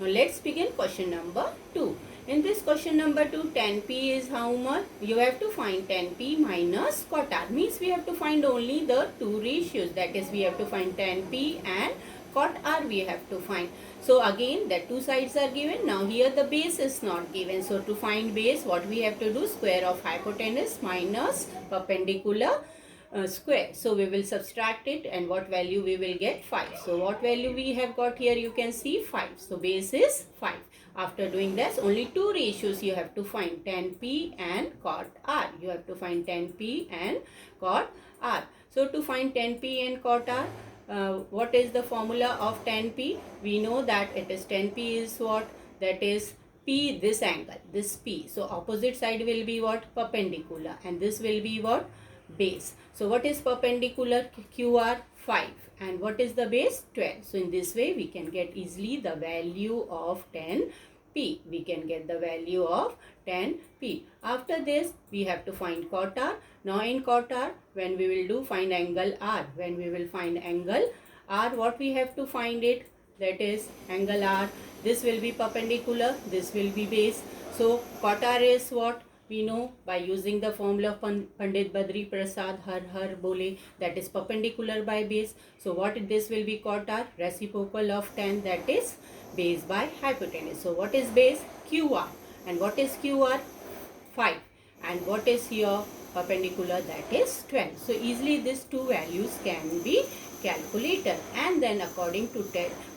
Now let's begin question number 2. In this question number 2, 10p is how much? You have to find 10p minus cot r. Means we have to find only the two ratios. That is, we have to find 10p and cot r we have to find. So again, the two sides are given. Now here the base is not given. So to find base, what we have to do? Square of hypotenuse minus perpendicular square. So we will subtract it, and what value we will get? 5. So what value we have got here? You can see 5. So base is 5. After doing this, only two ratios you have to find, 10p and cot r. You have to find 10p and cot r. So to find 10p and cot r, what is the formula of 10p? We know that it is 10p is what? That is p, this angle, this p. So opposite side will be what? Perpendicular, and this will be what? Base. So what is perpendicular QR? 5. And what is the base? 12. So in this way we can get easily the value of 10p. We can get the value of 10p. After this we have to find cot r. Now in cot r, when we will do find angle r, when we will find angle r, what we have to find it? That is angle r. This will be perpendicular, this will be base. So cot r is what? We know by using the formula of Pandit Badri Prasad Har Bole, that is perpendicular by base. So what this will be? Cot r, reciprocal of 10, that is base by hypotenuse. So what is base? QR. And what is QR? 5. And what is here? Perpendicular, that is 12. So easily these two values can be calculated, and then according to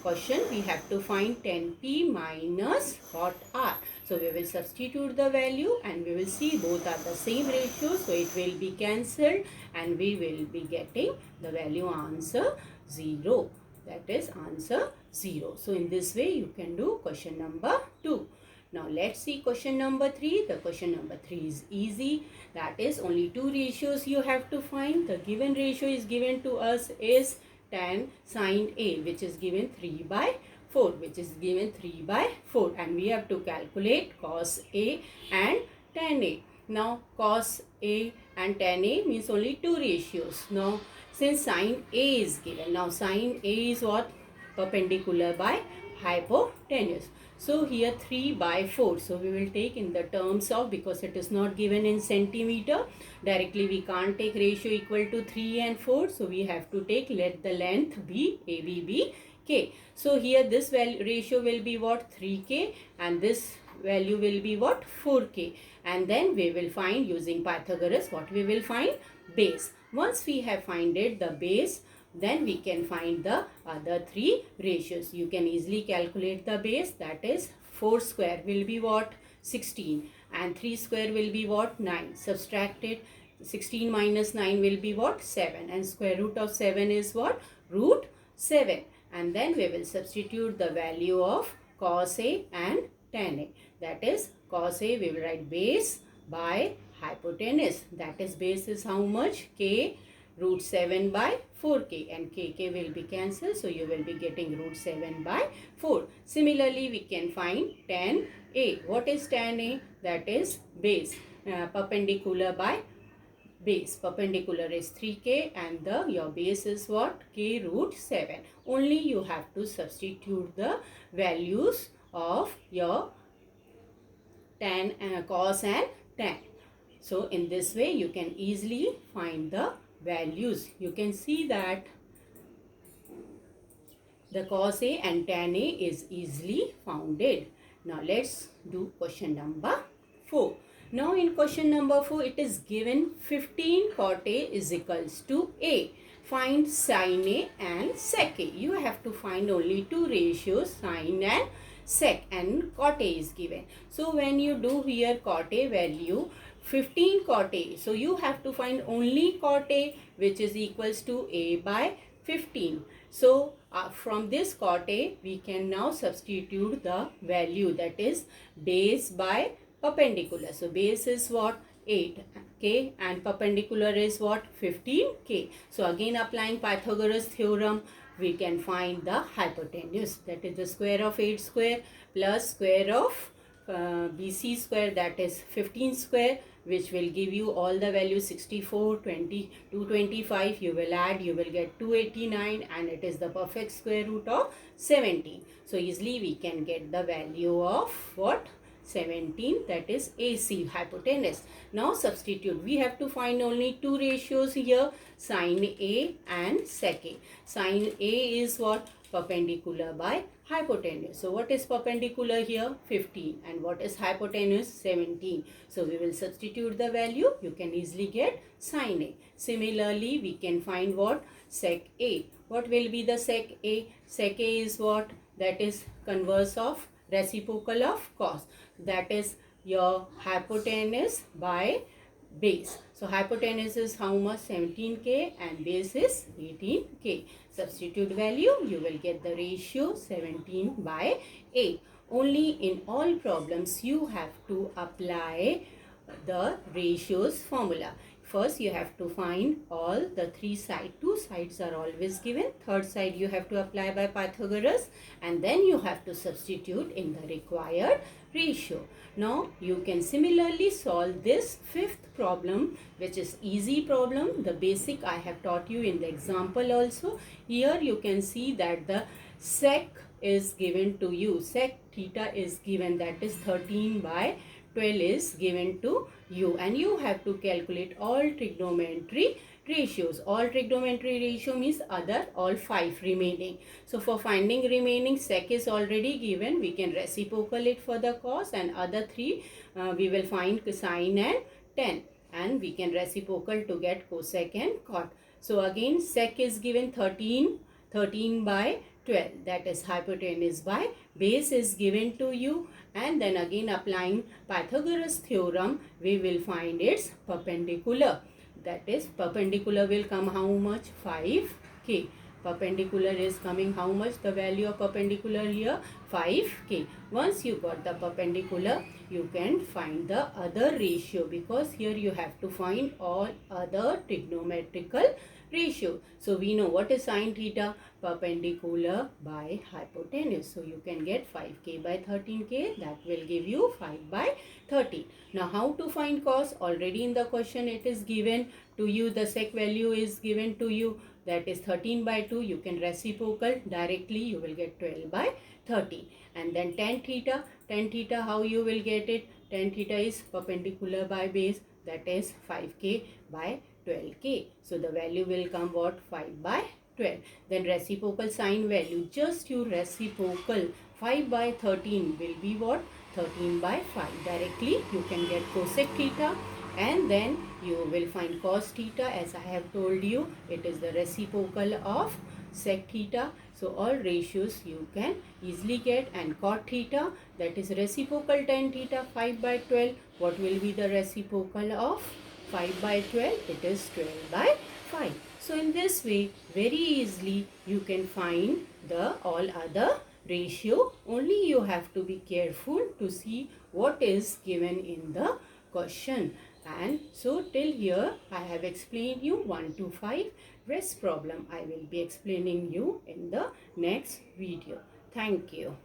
question we have to find 10p minus cot r. So we will substitute the value, and we will see both are the same ratio, so it will be cancelled, and we will be getting the value answer 0. That is answer 0. So in this way you can do question number 2. Now let's see question number 3. The question number 3 is easy. That is, only two ratios you have to find. The given ratio is given to us is tan sine A, which is given 3 by 4, which is given 3 by 4, and we have to calculate cos A and tan A. Now cos A and tan A means only two ratios. Now since sine A is given, now sine A is what? Perpendicular by hypotenuse. So here 3 by 4. So we will take in the terms of, because it is not given in centimeter, directly we can't take ratio equal to 3 and 4. So we have to take, let the length be AB be K. So here this value ratio will be what? 3K, and this value will be what? 4K. And then we will find, using Pythagoras, what we will find? Base. Once we have finded the base, then we can find the other three ratios. You can easily calculate the base. That is, 4 square will be what? 16. And 3 square will be what? 9. Subtract it. 16 minus 9 will be what? 7. And square root of 7 is what? Root 7. And then we will substitute the value of cos A and tan A. That is, cos A we will write base by hypotenuse. That is, base is how much? K root 7 by 4k, and kk will be cancelled, so you will be getting root 7 by 4. Similarly, we can find tan A. What is tan A? That is base, perpendicular by base. Perpendicular is 3k, and your base is what? K root 7. Only you have to substitute the values of your tan, cos and tan. So in this way you can easily find the values. You can see that the cos A and tan A is easily founded. Now let's do question number 4. Now in question number 4, it is given 15 cot A is equals to A. Find sin A and sec A. You have to find only two ratios, sin and sec, and cot A is given. So when you do here cot A value 15 cot A, so you have to find only cot A, which is equals to A by 15. So from this cot A we can now substitute the value, that is base by perpendicular. So base is what? 8k, and perpendicular is what? 15k. So again, applying Pythagoras theorem, we can find the hypotenuse, that is the square of 8 square plus square of BC square, that is 15 square, which will give you all the values 64, 20, 225. You will add, you will get 289, and it is the perfect square root of 17. So easily we can get the value of what? 17, that is AC, hypotenuse. Now substitute. We have to find only two ratios here, sine A and sec A. Sine A is what? Perpendicular by hypotenuse. So what is perpendicular here? 15. And what is hypotenuse? 17. So we will substitute the value. You can easily get sine A. Similarly, we can find what? Sec A. What will be the sec A? Sec A is what? That is converse of reciprocal of cos. That is your hypotenuse by base. So hypotenuse is how much? 17K and base is 18K. Substitute value, you will get the ratio 17 by 8. Only in all problems you have to apply the ratios formula. First you have to find all the three sides. Two sides are always given. Third side you have to apply by Pythagoras, and then you have to substitute in the required ratio. Now you can similarly solve this fifth problem, which is easy problem. The basic I have taught you in the example also. Here you can see that the sec is given to you. Sec theta is given, that is 13 by 12 is given to you, and you have to calculate all trigonometry ratios. All trigonometry ratio means all 5 remaining. So for finding remaining, sec is already given. We can reciprocal it for the cos, and other 3 we will find sine and tan, and we can reciprocal to get cosec and cot. So again sec is given 13 by 12, that is hypotenuse by base is given to you, and then again applying Pythagoras theorem we will find its perpendicular. That is perpendicular will come how much? 5K. Perpendicular is coming how much? The value of perpendicular here 5K. Once you got the perpendicular, you can find the other ratio, because here you have to find all other trigonometrical ratio. So we know what is sine theta? Perpendicular by hypotenuse. So you can get 5K by 13K, that will give you 5 by 13. Now how to find cos? Already in the question it is given to you. The sec value is given to you, that is 13 by 2. You can reciprocal directly, you will get 12 by 30. And then tan theta, how you will get it? Tan theta is perpendicular by base, that is 5K by 12K. So the value will come what? 5 by 12. Then reciprocal sine value, just you reciprocal 5 by 13 will be what? 13 by 5. Directly you can get cosec theta, and then you will find cos theta. As I have told you, it is the reciprocal of sec theta. So all ratios you can easily get. And cot theta, that is reciprocal tan theta 5 by 12. What will be the reciprocal of 5 by 12? It is 12 by 5. So in this way, very easily you can find the all other ratio. Only you have to be careful to see what is given in the question. And so till here I have explained you 1 to 5. Rest problem I will be explaining you in the next video. Thank you.